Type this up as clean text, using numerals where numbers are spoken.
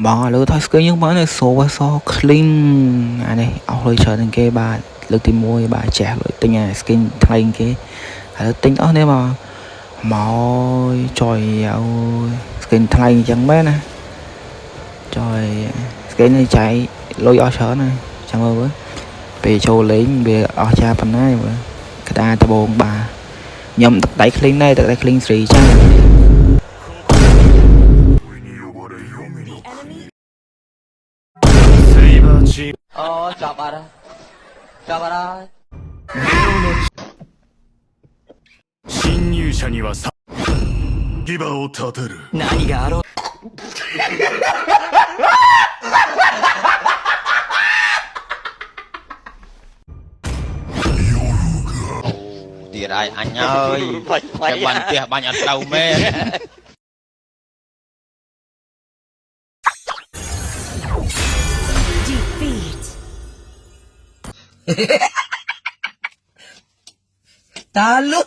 បងឥឡូវថយស្គីយើងបងនេះសូវស clean អានេះអស់លុយច្រើនជាងគេបាទលើកទី1បាទចេះលុយទិញអា skin ថ្លៃគេឥឡូវទិញអស់នេះមកចុយអើយ skin ថ្លៃអញ្ចឹងមែនណាចុយ skin នេះចៃលុយអស់ច្រើនណាចាំមើលពេលចូលលេងវាអស់ចាប៉ុណ្ណាមើលក្តារដបងបាទខ្ញុំទឹកដៃ clean ដែរទឹកដៃ clean ស្រីចាអូចប់អត់ចាប់អត់侵入者にはさ牙を立てる何があろうទៀតហើយអញហើយចាំបានផ្ទះបាញ់អត់ទៅមែន Defeat. តាលុ